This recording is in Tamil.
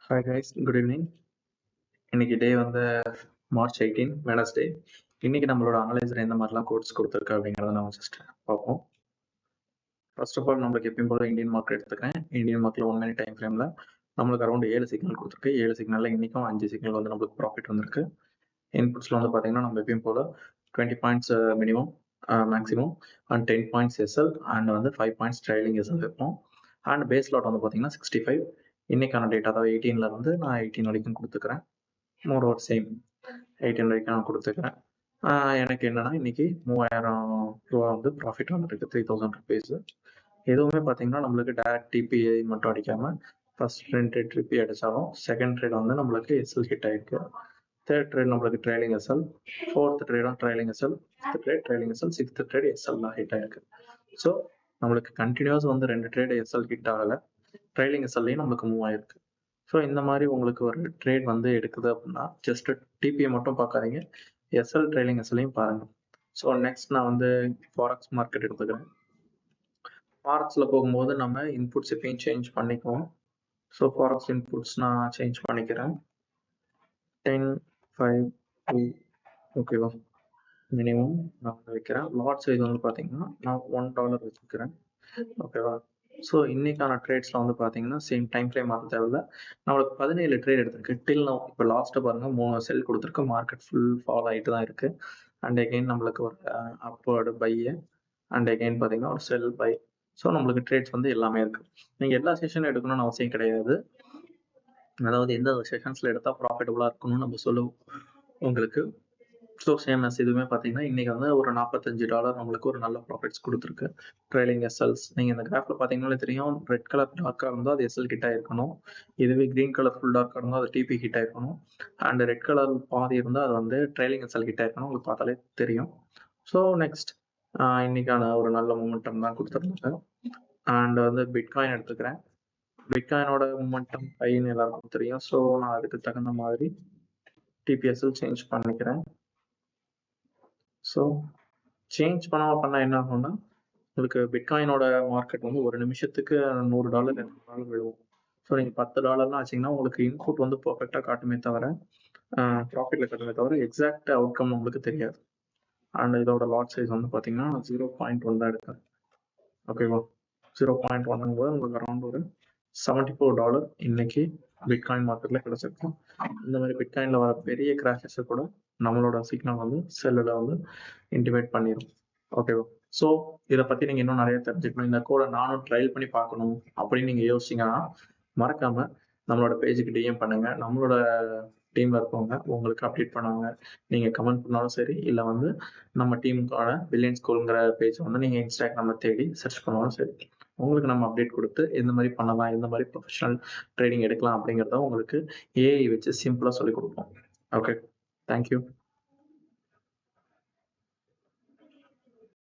Hi guys, good evening. இன்னைக்கு டே வந்து மார்ச் 18 வெனஸ்டே. இன்னைக்கு நம்மளோட அனலைசர் எந்த மாதிரிலாம் கோட்ஸ் கொடுத்துருக்கு அப்படிங்கிறத நம்ம ஜஸ்ட் பார்ப்போம். ஃபர்ஸ்ட் ஆஃப் ஆல் நம்மளுக்கு எப்பயும் போல இந்தியன் மார்க்கெட் எடுத்துக்கிறேன். இந்தியன் மார்க்கெட்டில் 1 minute டைம் ஃப்ரேமில் நம்மளுக்கு அரௌண்ட் 7 சிக்னல் கொடுத்துருக்கு. 7 சிக்னலில் இன்றைக்கும் 5 சிக்னல் வந்து நம்மளுக்கு ப்ராஃபிட் வந்திருக்கு. இன்புட்ஸில் வந்து பார்த்தீங்கன்னா நம்ம எப்பயும் போல் 20 points minimum maximum and 10 points SL and வந்து 5 பாயிண்ட்ஸ் ட்ரைலிங் எஸ்எல் வைப்போம். அண்ட் பேஸ் லாட் வந்து பார்த்தீங்கன்னா 65. இன்னைக்கான டேட் அதாவது 18ல வந்து நான் 18 வரைக்கும் கொடுத்துக்கிறேன். மோர் ஓவர் சேம் 18 வரைக்கும் நான் கொடுத்துக்கிறேன். எனக்கு என்னன்னா இன்னைக்கு 3000 ரூபா வந்து ப்ராஃபிட் வந்துருக்கு. 3000 ருபீஸ். எதுவுமே பார்த்தீங்கன்னா நம்மளுக்கு டேரக்ட் டிபிஐ மட்டும் அடிக்காம ஃபர்ஸ்ட் 2 ட்ரேட் டிபி அடிச்சாலும் செகண்ட் ட்ரேட் வந்து நம்மளுக்கு எஸ்எல் ஹிட் ஆயிருக்கு. தேர்ட் ட்ரேட் நம்மளுக்கு ட்ரைலிங் எஸ்எல், ஃபோர்த் ட்ரேடும் trailing SL, fifth trade trailing SL, sixth trade SL தான் ஹிட் ஆயிருக்கு. ஸோ நம்மளுக்கு கண்டினியூஸ் வந்து 2 ட்ரேட் எஸ்எல் ஹிட் ஆகலை. ட்ரைலிங் எஸ்எல்லையும் நம்மளுக்கு மூவ் ஆயிருக்கு. ஸோ இந்த மாதிரி உங்களுக்கு ஒரு ட்ரேட் வந்து எடுக்குது அப்படின்னா ஜஸ்ட் டிபிஐ மட்டும் பார்க்காதீங்க, எஸ்எல் ட்ரைலிங் எஸ்எல்லையும் பாருங்க. ஸோ நெக்ஸ்ட் நான் வந்து ஃபாரெக்ஸ் மார்க்கெட் எடுத்துக்கிறேன். ஃபாரெக்ஸில் போகும்போது நம்ம இன்புட்ஸ் எப்பயும் சேஞ்ச் பண்ணிக்குவோம். ஸோ ஃபாரெக்ஸ் இன்புட்ஸ் நான் சேஞ்ச் பண்ணிக்கிறேன். 10, 5, 2 ஓகேவா, மினிமம் நான் வந்து வைக்கிறேன். லாட் சைஸ் வந்து பார்த்தீங்கன்னா நான் $1 வச்சுக்கிறேன். ஓகேவா. ஸோ இன்னைக்கான ட்ரேட்ஸில் வந்து பார்த்தீங்கன்னா சேம் டைம் ஃப்ரேம் மாற்ற தேவையில்ல. நம்மளுக்கு 17 ட்ரேட் எடுத்திருக்கு டில் நோ. இப்போ லாஸ்ட்டாக பாருங்கள் 3 செல் கொடுத்துருக்கு. மார்க்கெட் ஃபுல் ஃபால் ஆகிட்டு தான் இருக்குது. அண்ட் அகெயின் நம்மளுக்கு ஒரு அப்வர்டு பையு அண்ட் அகெயின் பார்த்தீங்கன்னா ஒரு செல் பை. ஸோ நம்மளுக்கு ட்ரேட்ஸ் வந்து எல்லாமே இருக்குது. நீங்கள் எல்லா செஷனும் எடுக்கணும்னு அவசியம் கிடையாது. அதாவது எந்த செஷன்ஸில் எடுத்தால் ப்ராஃபிட்டபுளாக இருக்கணும்னு நம்ம சொல்லுவோம் உங்களுக்கு. ஸோ சேமஸ் இதுவுமே பார்த்தீங்கன்னா இன்றைக்கி வந்து ஒரு $45 நம்மளுக்கு ஒரு நல்ல ப்ராஃபிட்ஸ் கொடுத்துருக்கு. ட்ரைலிங் எஸ்எல்ஸ் நீங்கள் இந்த கிராஃபில் பார்த்தீங்கன்னாலே தெரியும். ரெட் கலர் டார்க்காக இருந்தால் அது எஸ்எல் ஹிட் ஆகிருக்கணும். இதுவே க்ரீன் கலர் ஃபுல் டார்க்காக இருந்தால் அது டிபி ஹிட் ஆகிருக்கணும். அண்ட் ரெட் கலர் பாதி இருந்தால் அது வந்து ட்ரைலிங் எஸ்எல் ஹிட் ஆகிருக்கணும். உங்களுக்கு பார்த்தாலே தெரியும். ஸோ நெக்ஸ்ட் இன்னைக்கான ஒரு நல்ல மூமெண்டம் தான் கொடுத்துருந்தாங்க. அண்ட் வந்து பிட்காயின் எடுத்துக்கிறேன். பிட்காயினோட மூமெண்டம் ஹைன்னு எல்லாருக்கும் தெரியும். ஸோ நான் அதுக்கு தகுந்த மாதிரி டிபிஎஸ்எல் சேஞ்ச் பண்ணிக்கிறேன். ஸோ சேஞ்ச் பண்ணால் என்ன ஆகும்னா உங்களுக்கு பிட்காயினோட மார்க்கெட் வந்து ஒரு நிமிஷத்துக்கு $100 $200 விழுவும். ஸோ நீங்கள் $10 ஆச்சிங்கன்னா உங்களுக்கு இன்புட் வந்து பர்ஃபெக்டாக காட்டுமே தவிர ப்ராஃபிட்டில் காட்டுமே தவிர எக்ஸாக்ட் அவுட்கம் உங்களுக்கு தெரியாது. அண்ட் இதோட லாட் சைஸ் வந்து பார்த்தீங்கன்னா 0.1 தான் எடுக்கிறேன். ஓகேவா. 0.1 போது உங்களுக்கு அரௌண்ட் ஒரு $74 இன்னைக்கு பிட்காயின் மார்க்கெட்டில் கிடைச்சிருக்கும். இந்த மாதிரி பிட்காயினில் வர பெரிய கிராஷஸை கூட நம்மளோட சிக்னல் வந்து செல்லில் வந்து இன்டிமேட் பண்ணிடும். ஓகேவா. ஸோ இதை பற்றி நீங்கள் இன்னும் நிறைய தெரிஞ்சுக்கணும், இந்த கோடை நானும் ட்ரையல் பண்ணி பார்க்கணும் அப்படின்னு நீங்கள் யோசிச்சிங்கன்னா மறக்காமல் நம்மளோட பேஜுக்கு டிஎம் பண்ணுங்கள். நம்மளோட டீமில் இருக்கவங்க உங்களுக்கு அப்டேட் பண்ணுவாங்க. நீங்கள் கமெண்ட் பண்ணாலும் சரி, இல்லை வந்து நம்ம டீமுக்கான பில்லியன் ஸ்கூலுங்கிற பேஜ் வந்து நீங்கள் இன்ஸ்டாகிராமில் தேடி சர்ச் பண்ணாலும் சரி, உங்களுக்கு நம்ம அப்டேட் கொடுத்து எந்த மாதிரி பண்ணலாம், எந்த மாதிரி ப்ரொஃபஷனல் ட்ரேடிங் எடுக்கலாம் அப்படிங்கிறத உங்களுக்கு ஏஐ வச்சு சிம்பிளாக சொல்லிக் கொடுப்போம். Okay, thank you.